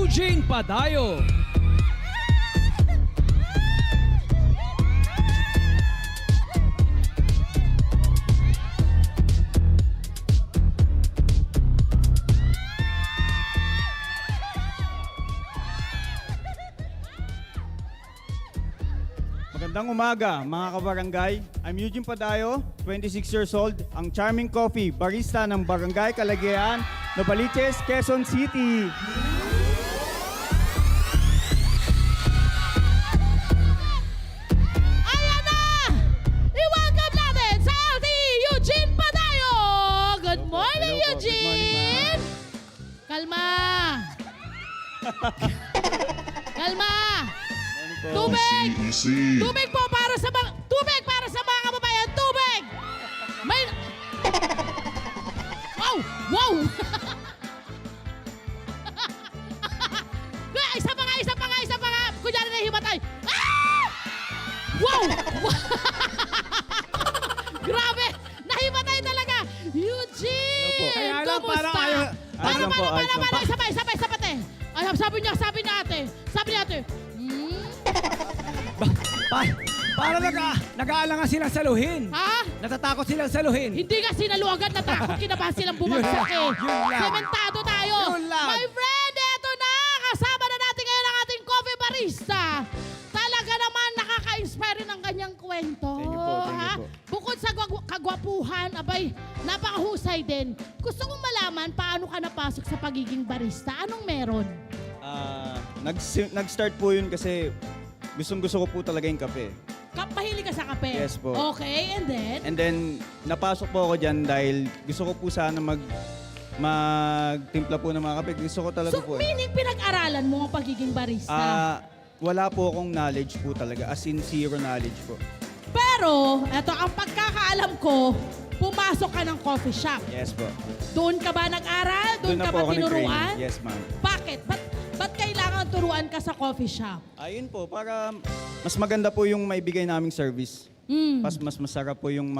Eugene Padayo. Magandang umaga, mga kabarangay. I'm Eugene Padayo, 26 years old, ang charming coffee barista ng Barangay Kalagayaan, Novaliches, Quezon City. Ayan na! I-welcome natin sa LT Eugene Padayo! Good morning, Hello po. Good morning, Eugene! Kalma! Kalma! Tubig! Easy. Tubig po para sa mga... Tubig para sa mga kababayan! Tubig! May... Wow! Wow! Isa pa nga! Isa pa nga! Isa pa nga! Kunyari na himatay! Ah! Wow! Grabe! Nahimatay talaga! Eugene! Kaya lang, Kumusta? parang ayaw- Ayos lang po, ayos lang po. Isa pa, ate. Ay, sabi niya ate. Para nag-aalangan silang saluhin. Ha? Natatakot silang saluhin. Hindi ka sinaluagan, natakot, kinabahan silang bumagsak eh. Yun lang. Sementado tayo. Yun lang. My friend, eto na! Kasama na natin ngayon ang ating coffee barista. Talaga naman nakaka-inspire ng kanyang kwento. Thank you po, thank you ha? po. Bukod sa kagwapuhan, abay, napakahusay din. Gusto kong malaman paano ka napasok sa pagiging barista. Anong meron? Nag-start po yun kasi gustong-gusto ko po talaga yung kape. Mahilig ka sa kape? Yes po. Okay, and then? And then, napasok po ako dyan dahil gusto ko po sana magtimpla po ng mga kape. Gusto ko talaga So, po. meaning pinag-aralan mo ang pagiging barista? Wala po akong knowledge po talaga. As in, zero knowledge po. Pero, eto, ang pagkakaalam ko, pumasok ka ng coffee shop. Yes po. Doon ka ba nag-aral? Doon na ka po ba ako nag-training. tinuruan? Yes, ma'am. Bakit? Ba't kailangan turuan ka sa coffee shop? Ayun po, para mas maganda po yung maibigay naming service. Hmm. Mas masarap po yung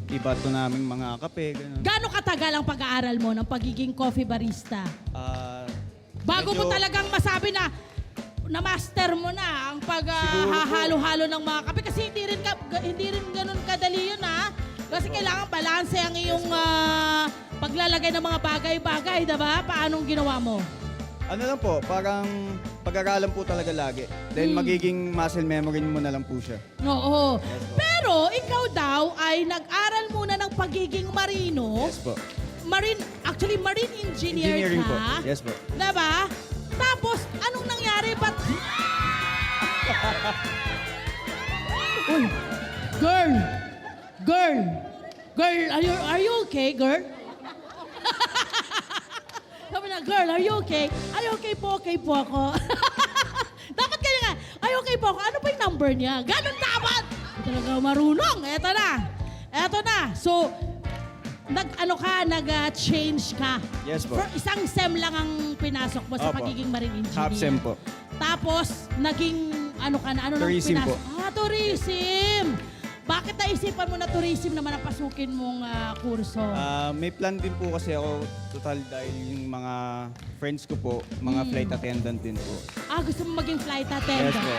iba to naming mga kape. Ganun. Gaano katagal ang pag-aaral mo ng pagiging coffee barista? Bago mo medyo- talagang masabi na na-master mo na ang paghahalo-halo ng mga kape. Kasi hindi rin ganun kadali yun, ha? Kasi kailangan balanse ang iyong paglalagay ng mga bagay-bagay, diba? Paanong ginawa mo? Ano lang po, parang pag-aralan po talaga lagi. Then magiging muscle memory mo na lang po siya. Oo. Yes po. Pero ikaw daw ay nag-aral muna ng pagiging marino. Yes po. Marine engineer Engineering po. ka. Yes po. Diba? Tapos, anong nangyari? Ba't... Uy! Girl! Girl! Girl, are you okay, girl? Sabi na, girl, are you okay? Ay, okay po ako. Dapat kaya nga, ay, okay po ako. Ano pa yung number niya? Ganon dapat! Talaga marunong. Eto na. So, nag-change ka. Yes po. For isang SEM lang ang pinasok mo sa Opo. pagiging marine engineer. Half SEM po. Tapos, naging ano ka na? Ano nang Tourism pinasok? po. Tourism! Bakit naisipan mo na tourism naman ang pasukin mong kurso? May plan din po kasi ako total dahil yung mga friends ko po, mga flight attendant din po. Gusto mo maging flight Yes attendant? po.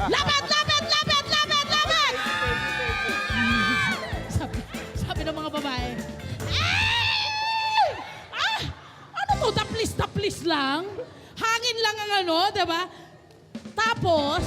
Lapit! sabi ng mga babae, ano to? Taplis lang? Hangin lang ang ano, diba? Tapos,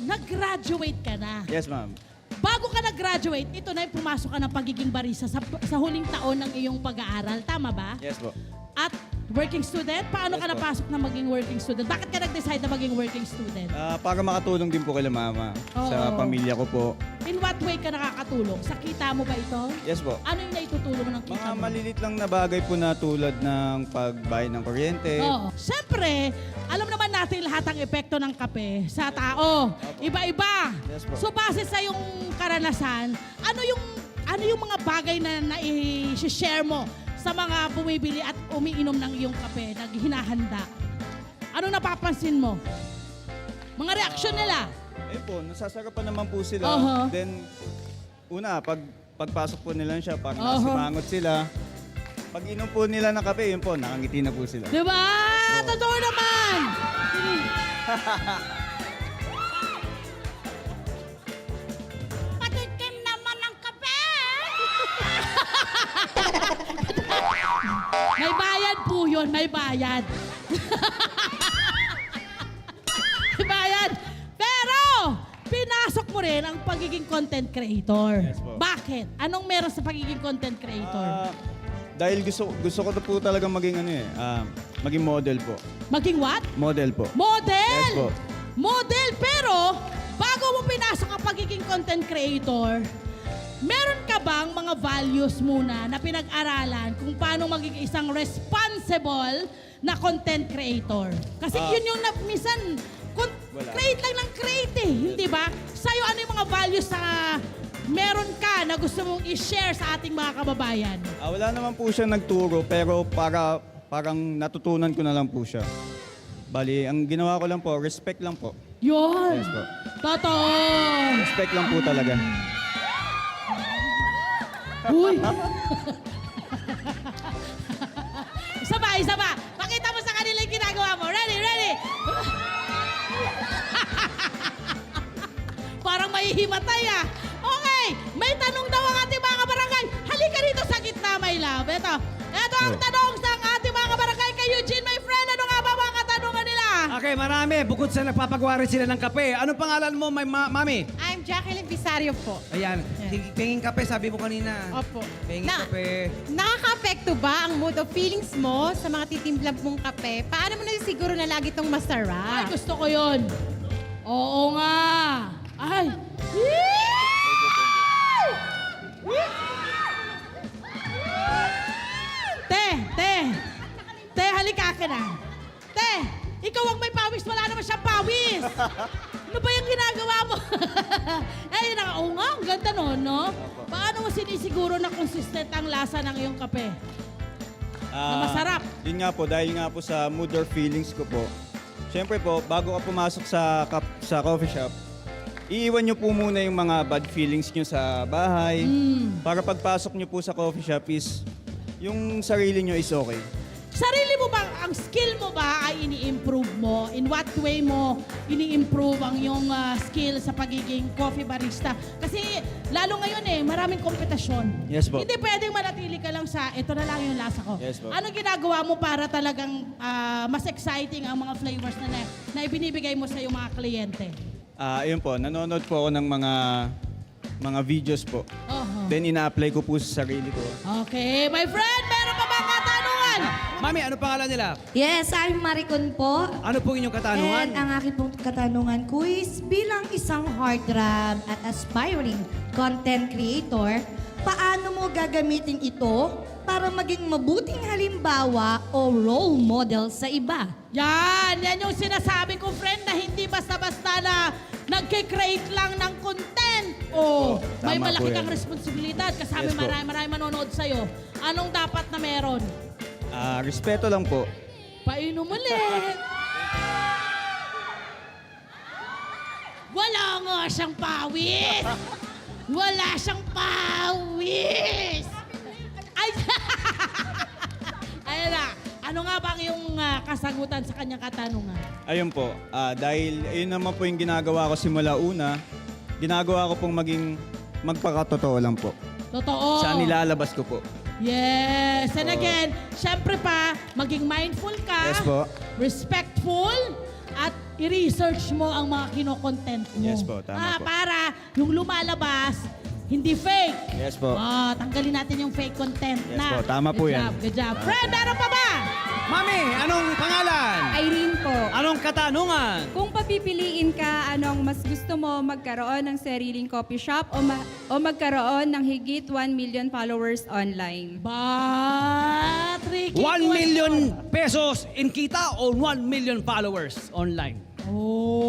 nag-graduate ka na. Yes, ma'am. Bago ka nag-graduate, ito na yung pumasok ka ng pagiging barista sa huling taon ng iyong pag-aaral. Tama ba? Yes po. At working student? Paano Yes ka po. napasok na maging working student? Bakit ka nag-decide na maging working student? Para makatulong din po kay mama sa Oo. pamilya ko po. In what way ka nakakatulong? Sa kita mo ba ito? Yes po. Ano yung naitutulong mo ng kita Mga mo? malilit lang na bagay po na tulad ng pagbayad ng kuryente. Oo. Siyempre, alam naman natin lahat ang epekto ng kape sa tao. Iba-iba. Yes po. So base sa yung karanasan, ano yung mga bagay na nai-share mo sa mga bumibili at umiinom ng iyong kape na hinahanda? Ano napapansin mo? Mga reaksyon nila. Ayun po, nasasarapan naman po sila. Oho. Then, una, pagpasok po nila siya, parang Oho. nasimangot sila. Pag inom po nila ng kape, yun po, nakangiti na po sila. Di ba? Totoo naman! Patikim naman ng kape! May bayad po yun, may bayad. May bayad. Pero, pinasok mo rin ang pagiging content creator. Yes po. Bakit? Anong meron sa pagiging content creator? Dahil gusto ko na po talaga maging maging model po. Maging what? Model po. Model! Yes po. Model, pero bago mo pinasok ang pagiging content creator, meron ka bang mga values muna na pinag-aralan kung paano magiging isang responsible na content creator? Kasi yun yung minsan, Wala. create lang ng create eh, hindi ba? Sa'yo, ano yung mga values na meron ka na gusto mong i-share sa ating mga kababayan? Wala naman po siya nagturo, pero parang natutunan ko na lang po siya. Bali, ang ginawa ko lang po, respect lang po. Yun! Yes po. Totoo! Respect lang po talaga. Uy! Isa pa. Pakita mo sa kanila yung ginagawa mo. Ready? Parang mahihimatay ah. Okay, may tanong daw ang ating mga barangay. Halika rito sa gitna, my love. Ito ang tanong sa ating mga barangay kay Eugene, my friend. Ano nga ba mga katanungan nila? Okay, marami. Bukod sa nagpapagawa rin sila ng kape. Anong pangalan mo, mami? I'm Jacqueline Visario po. Ayan, pingin kape, sabi mo kanina. Opo. Pingin kape. Nakaka-apekto ba ang mood of feelings mo sa mga titimpla mong kape? Paano mo nasisiguro na lagi itong Ay, masarap? gusto ko yun. Oo nga. Ay. Te, halika ka na. Te, ikaw ang may pawis, wala naman siyang pawis. Ano ba yung ginagawa mo? Oo nga, ang ganda nun, no? Paano mo sinisiguro na consistent ang lasa ng iyong kape? Na masarap. Yun nga po, dahil nga po sa mood or feelings ko po. Siyempre po, bago ka pumasok sa coffee shop, iiwan nyo po muna yung mga bad feelings nyo sa bahay. Para pagpasok nyo po sa coffee shop is, yung sarili nyo is okay. Sarili mo ba, ang skill mo ba ay ini-improve mo? In what way mo ini-improve ang iyong skill sa pagiging coffee barista? Kasi lalo ngayon maraming kompetisyon. Yes po. Hindi pwedeng manatili ka lang sa, ito na lang yung lasa ko. Yes po. Anong ginagawa mo para talagang mas exciting ang mga flavors na ibinibigay mo sa iyong mga kliyente? Ayun po, nanonood po ako ng mga videos po. Oho. Then ina-apply ko po sa sarili ko. Okay, my friend, meron pa bang katanungan? Mami, ano pangalan nila? Yes, I'm Maricon po. Ano pong inyong katanungan? And ang aking pong katanungan ko is, bilang isang heartthrob at aspiring content creator, paano mo gagamitin ito para maging mabuting halimbawa o role model sa iba? Yan yung sinasabi ko, friend, na hindi basta-basta na nagke-create lang ng content. Oh, May tama malaki po kang yan. responsibilidad kasama Yes po. marami manonood sa'yo. Anong dapat na meron? Respeto lang po. Painom ulit. Wala nga siyang pawis. Wala siyang pawis. Ay, ayun na. Ano nga bang yung kasagutan sa kanyang katanungan? Ayun po, dahil ayun naman po yung ginagawa ko simula una, ginagawa ko pong magpakatotoo lang po. Totoo. Sa nilalabas ko po. Yes. And again, syempre pa, maging mindful ka. Yes po. Respectful. At i-research mo ang mga kino-content mo. Yes po, tama po. Para yung lumalabas, hindi fake. Yes po. Tanggalin natin yung fake content Yes na. po, tama po Good yan. job, good job. Tama Friend, po. meron pa ba? Mami, anong pangalan? Irene po. Anong katanungan? Kung papipiliin ka, anong mas gusto mo magkaroon ng sariling coffee shop o magkaroon ng higit 1 million followers online? Tricky 1 question. million pesos in kita o 1 million followers online?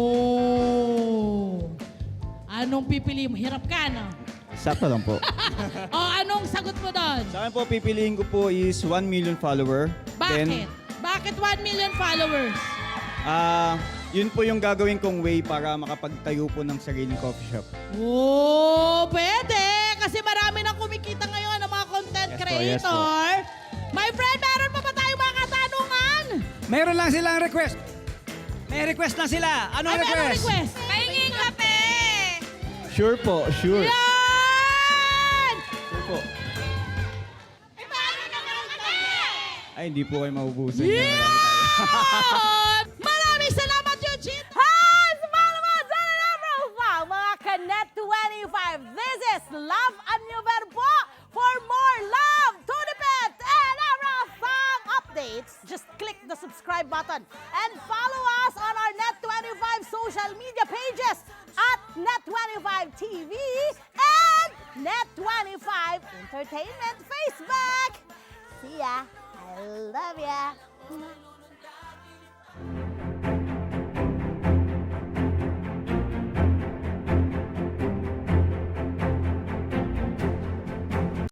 Oh. Anong pipili mo? Hirap ka, no? Sakto lang po. Anong sagot mo doon? Sa akin po, pipiliin ko po is 1 million follower. Bakit? Bakit 1 million followers? Yun po yung gagawin kong way para makapagtayo po ng sariling coffee shop. Pwede! Kasi marami nang kumikita ngayon ng mga content Yes po, yes creator. Meron lang silang request. May request na sila. Anong Ay, merong request? request. Pahinging kape! Sure po, sure. Yan! Sure po. Eh, paano naman ang kape? Ay, hindi po kayo maubusan. Yan, marami tayo. Maraming salamat, Eugene! Hi! Sumama mga dyan na profile, mga Kanet 25. This is Love a New Verbo. For more love, Tunipet, and Arafang updates, just click the subscribe button and follow us on our Net25 social media pages at Net25 TV and Net25 Entertainment Facebook. See ya. I love ya.